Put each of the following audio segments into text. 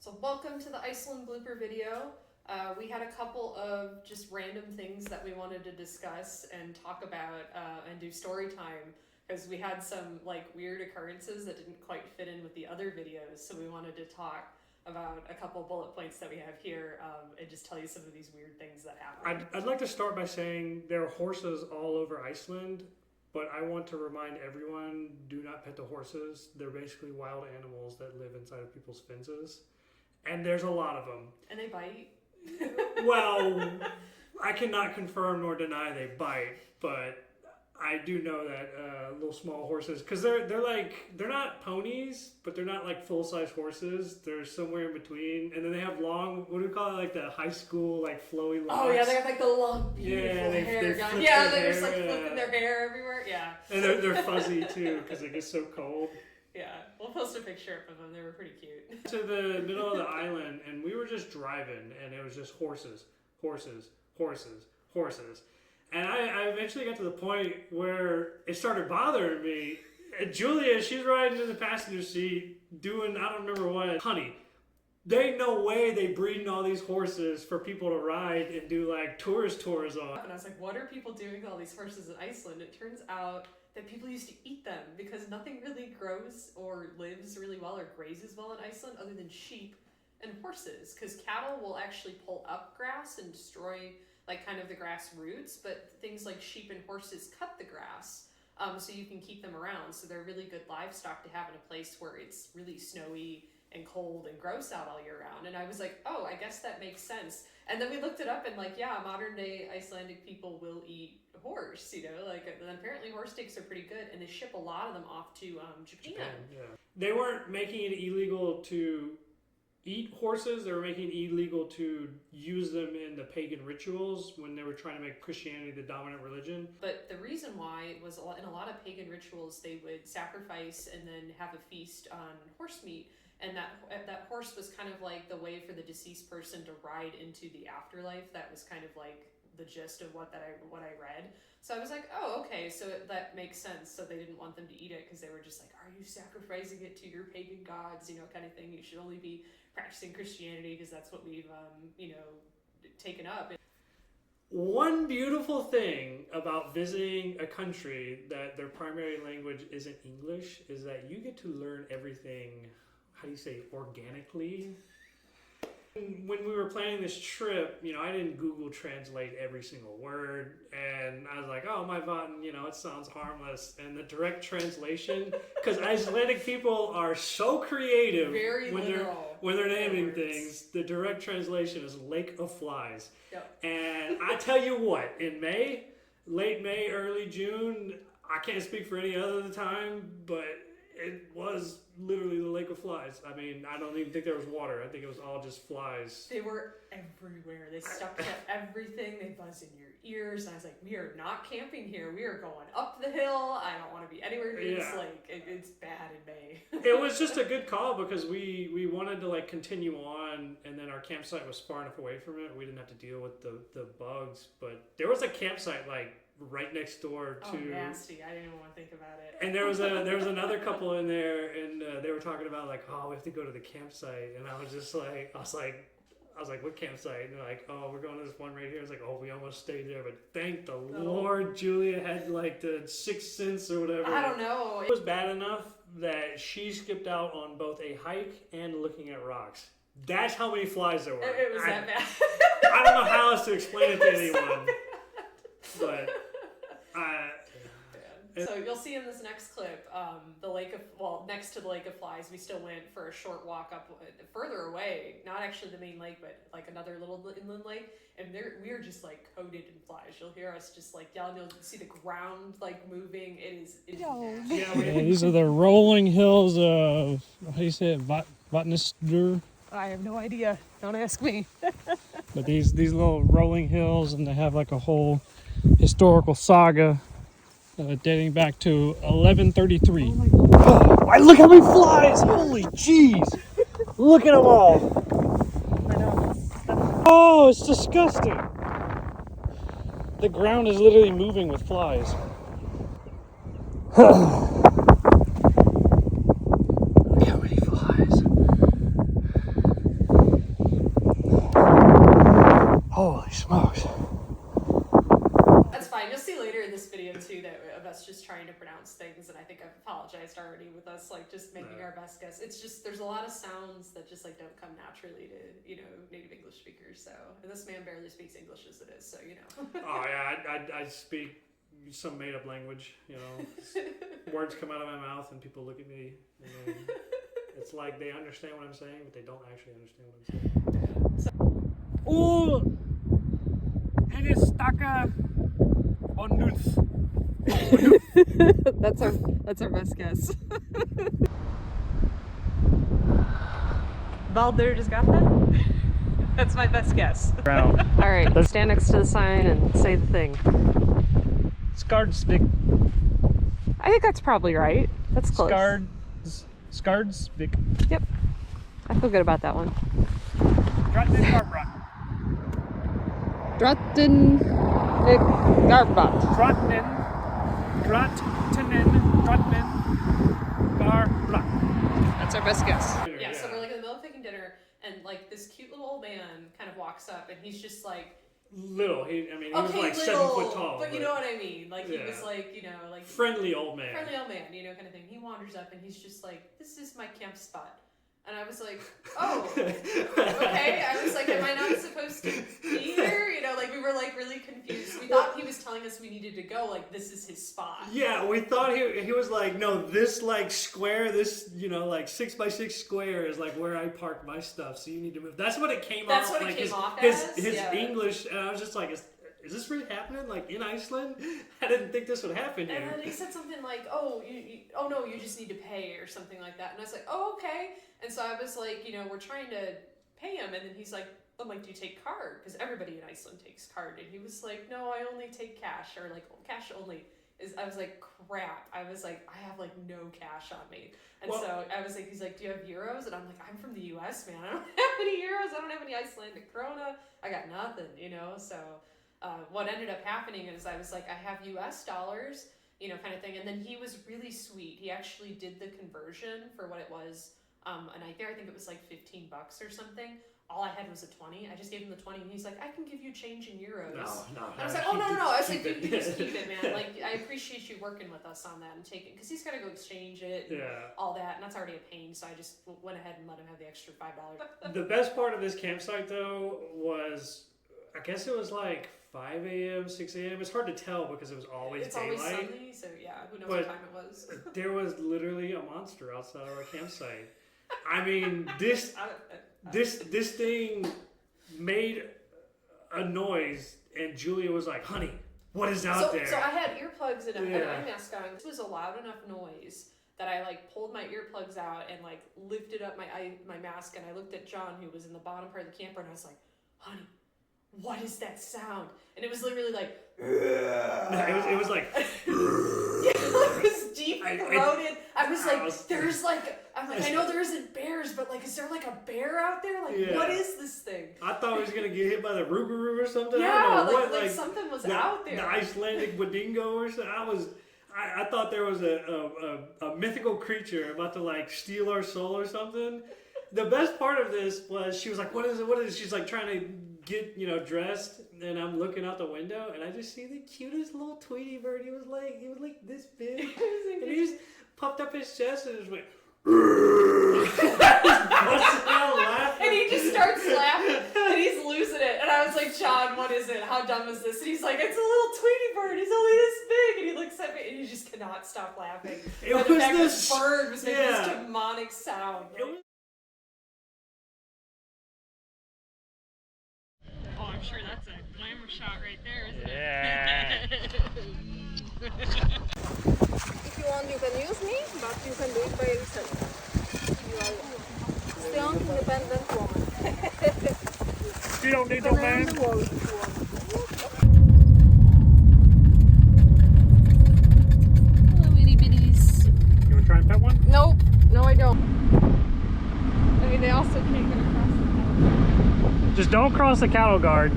So welcome to the Iceland blooper video. We had a couple of just random things that we wanted to discuss and talk about and do story time because we had some like weird occurrences that didn't quite fit in with the other videos. So we wanted to talk about a couple bullet points that we have here and just tell you some of these weird things that happened. I'd like to start by saying there are horses all over Iceland, but I want to remind everyone, do not pet the horses. They're basically wild animals that live inside of people's fences. And there's a lot of them. And they bite? Well, I cannot confirm nor deny they bite, but I do know that little small horses, because they're not ponies, but they're not like full-size horses. They're somewhere in between, and then they have long, what do we call it, like the high school like flowy locks. Oh yeah, they have like the long beautiful hair. They're just like flipping their hair everywhere. Yeah, and they're fuzzy too because it gets so cold. Yeah, we'll post a picture of them. They were pretty cute. To the middle of the island, and we were just driving, and it was just horses. And I eventually got to the point where it started bothering me. And Julia, she's riding in the passenger seat doing, I don't remember what. Honey, there ain't no way they breeding all these horses for people to ride and do like tourist tours on. And I was like, what are people doing with all these horses in Iceland? It turns out that people used to eat them because nothing really grows or lives really well or grazes well in Iceland other than sheep and horses. Because cattle will actually pull up grass and destroy like kind of the grass roots, but things like sheep and horses cut the grass, so you can keep them around. So they're really good livestock to have in a place where it's really snowy and cold and gross out all year round. And I was like, oh, I guess that makes sense. And then we looked it up and like, yeah, modern day Icelandic people will eat horse, you know, like, and apparently horse steaks are pretty good, and they ship a lot of them off to Japan. Yeah. They weren't making it illegal to eat horses, they were making it illegal to use them in the pagan rituals when they were trying to make Christianity the dominant religion. But the reason why was in a lot of pagan rituals, they would sacrifice and then have a feast on horse meat. And that horse was kind of like the way for the deceased person to ride into the afterlife. That was kind of like the gist of what I read. So I was like, oh, okay, so that makes sense. So they didn't want them to eat it because they were just like, are you sacrificing it to your pagan gods, you know, kind of thing. You should only be practicing Christianity because that's what we've, taken up. One beautiful thing about visiting a country that their primary language isn't English is that you get to learn everything, how do you say, organically. When we were planning this trip, you know, I didn't Google translate every single word, and I was like, oh, my button, you know, it sounds harmless. And the direct translation, because Icelandic people are so creative when they're naming things, the direct translation is Lake of Flies. Yep. And I tell you what, in May, late May, early June, I can't speak for any other time, but it was literally the Lake of Flies. I mean, I don't even think there was water. I think it was all just flies. They were everywhere. They stuck to everything. They buzzed in your ears. And I was like, we are not camping here. We are going up the hill. I don't want to be anywhere near this lake. It's bad in May. It was just a good call because we wanted to like continue on, and then our campsite was far enough away from it. We didn't have to deal with the bugs. But there was a campsite like right next door to. Oh, nasty! I didn't even want to think about it. And there was another couple in there, and they were talking about like, oh, we have to go to the campsite, and I was like, what campsite? And they're like, oh, we're going to this one right here. I was like, oh, we almost stayed there, but thank the Lord, Julia had like the sixth sense or whatever. I don't know. It was bad enough that she skipped out on both a hike and looking at rocks. That's how many flies there were. It was that bad. I don't know how else to explain it to anyone, but. So you'll see in this next clip, next to the Lake of Flies, we still went for a short walk up further away, not actually the main lake, but like another little inland lake, and we are just like coated in flies. You'll hear us just like yelling, you'll see the ground like moving. It is these are the rolling hills of, how do you say it, Vatnsdur? I have no idea. Don't ask me. But these little rolling hills, and they have like a whole historical saga dating back to 1133. Oh my God. Look how many flies! Holy jeez! Look at them all! I know. Oh, it's disgusting! The ground is literally moving with flies. Look how many flies. trying to pronounce things, and I think I've apologized already with us like just making No. our best guess. It's just there's a lot of sounds that just like don't come naturally to native English speakers. So, and this man barely speaks English as it is, so Oh yeah, I speak some made up language. Words come out of my mouth and people look at me. And it's like they understand what I'm saying, but they don't actually understand what I'm saying. Oh, it is Staka Ondus. That's our best guess. Baldur just got that? That's my best guess. All Alright, stand next to the sign and say the thing. Skardsvik. I think that's probably right. That's close. Skardsvik. Yep. I feel good about that one. Drottning Garbrat. Drottning Garbrat. Drottning Garbrat. That's our best guess. Yeah. Yeah, so we're like in the middle of making dinner, and like this cute little old man kind of walks up, and he's just like, Little. He was okay, like little, 7 foot tall. but you know what I mean. Like he Yeah. was like, like friendly old man. friendly old man, kind of thing. He wanders up, and he's just like, "This is my camp spot." And I was like, oh, okay. I was like, am I not supposed to be here? Like we were like really confused. We thought he was telling us we needed to go, like this is his spot. Yeah, we thought he was like, no, this like square, this like 6x6 square is like where I park my stuff. So you need to move. That's what it came off. That's what like it came off his as. his Yeah. English, and I was just like, is this really happening? Like in Iceland? I didn't think this would happen here. And then he said something like, oh, no, you just need to pay or something like that. And I was like, oh, okay. And so I was like, we're trying to pay him. And then he's like, I'm like, do you take card? Because everybody in Iceland takes card. And he was like, no, I only take cash, or like cash only. I was like, crap. I was like, I have like no cash on me. And so I was like, he's like, do you have euros? And I'm like, I'm from the US, man. I don't have any euros. I don't have any Icelandic krona. I got nothing, So what ended up happening is I was like, I have US dollars, kind of thing. And then he was really sweet. He actually did the conversion for what it was a night there. I think it was like $15 or something. All I had was a 20. I just gave him the 20, and he's like, I can give you change in euros. No. And I was like, oh, no. I was like, you just keep it, man. Like, I appreciate you working with us on that and taking, because he's got to go exchange it and all that, and that's already a pain, so I just went ahead and let him have the extra $5. The best part of this campsite, though, was, I guess it was like 5 a.m., 6 a.m. It's hard to tell because it was always daylight. It's always sunny, so yeah, who knows what time it was. There was literally a monster outside of our campsite. I mean, this thing made a noise, and Julia was like, honey, what is out there? So I had earplugs and an eye mask on. This was a loud enough noise that I like pulled my earplugs out and like lifted up my mask, and I looked at John, who was in the bottom part of the camper, and I was like, honey, what is that sound? And it was literally like, it was like, it was deep throated. I was like, I know there isn't bears, but like, is there like a bear out there? Like, what is this thing? I thought he was gonna get hit by the Rougarou or something. Yeah, I don't know what, like something was out there. The Icelandic Wadingo or something. I thought there was a mythical creature about to like steal our soul or something. The best part of this was she was like, what is it? She's like trying to get, dressed, and I'm looking out the window, and I just see the cutest little Tweety bird. He was like this big, and he just puffed up his chest and just went, and he just starts laughing, and he's losing it. And I was like, John, what is it? How dumb is this? And he's like, it's a little Tweety bird. He's only this big. And he looks at me, and he just cannot stop laughing. This bird was making this demonic sound. Oh, I'm sure that's a glamour shot right there, isn't it? If you want, you can use me, but you can do it by yourself. You are a strong, independent woman. You don't need no man. Hello, itty bitties. You want to try and pet one? Nope. No, I don't. I mean, they also can't get across the cattle. Just don't cross the cattle guard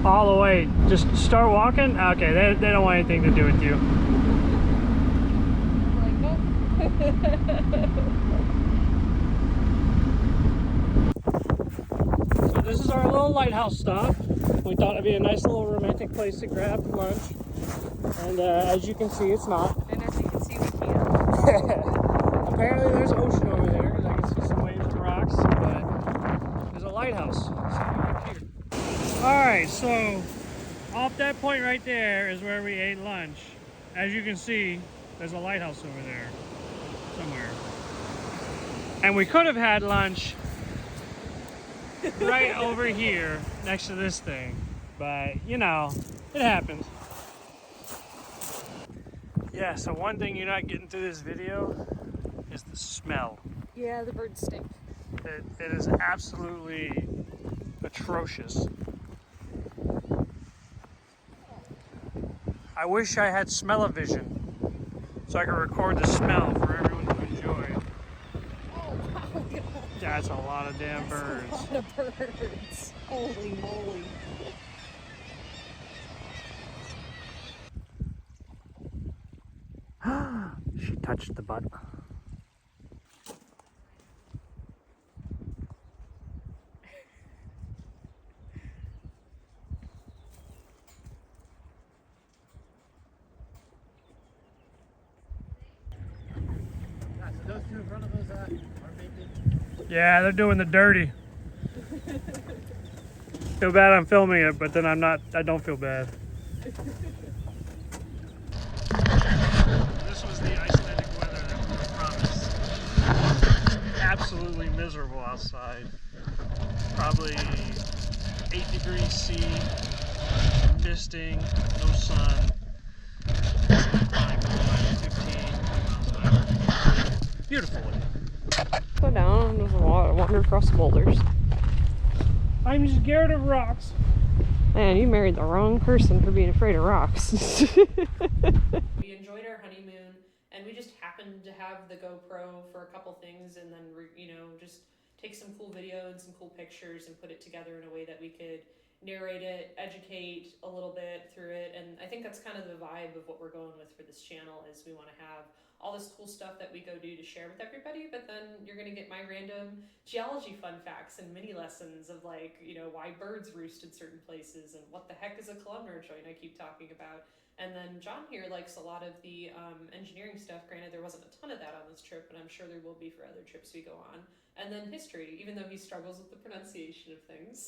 all the way. Just start walking. Okay, they don't want anything to do with you. Like, So this is our little lighthouse stop. We thought it'd be a nice little romantic place to grab lunch. And as you can see, it's not. and I think apparently there's ocean over there because I can see some waves and rocks, but there's a lighthouse somewhere up here. Alright, so off that point right there is where we ate lunch. As you can see, there's a lighthouse over there somewhere. And we could have had lunch right over here next to this thing, but you know, it happens. Yeah, so one thing you're not getting through this video is the smell. Yeah, the birds stink. It is absolutely atrocious. I wish I had smell-o-vision so I could record the smell for everyone to enjoy. Oh wow, That's a lot of damn birds. a lot of birds. Holy moly. She touched the butt. Those two in front of us are making. Yeah, they're doing the dirty. Feel bad I'm filming it, but then I don't feel bad. This was the Icelandic weather that we were promised. Absolutely miserable outside. Probably 8 degrees C, misting, no sun. Like 15 miles an hour. Beautiful. Go down, there's a lot, wander across the boulders. I'm scared of rocks. Man, you married the wrong person for being afraid of rocks. We enjoyed our honeymoon, and we just happened to have the GoPro for a couple things, and then just take some cool video and some cool pictures and put it together in a way that we could narrate it, educate a little bit through it, and I think that's kind of the vibe of what we're going with for this channel. Is we want to have all this cool stuff that we go do to share with everybody, but then you're gonna get my random geology fun facts and mini lessons of why birds roost in certain places and what the heck is a columnar joint I keep talking about. And then John here likes a lot of the engineering stuff. Granted, there wasn't a ton of that on this trip, but I'm sure there will be for other trips we go on. And then history, even though he struggles with the pronunciation of things.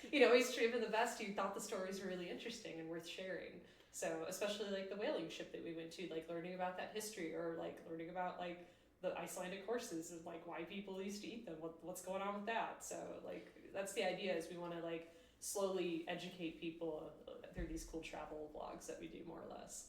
He's even the best. He thought the stories were really interesting and worth sharing. So especially like the whaling ship that we went to, like learning about that history, or like learning about like the Icelandic horses and like why people used to eat them, what's going on with that. So like that's the idea, is we want to like slowly educate people through these cool travel vlogs that we do, more or less.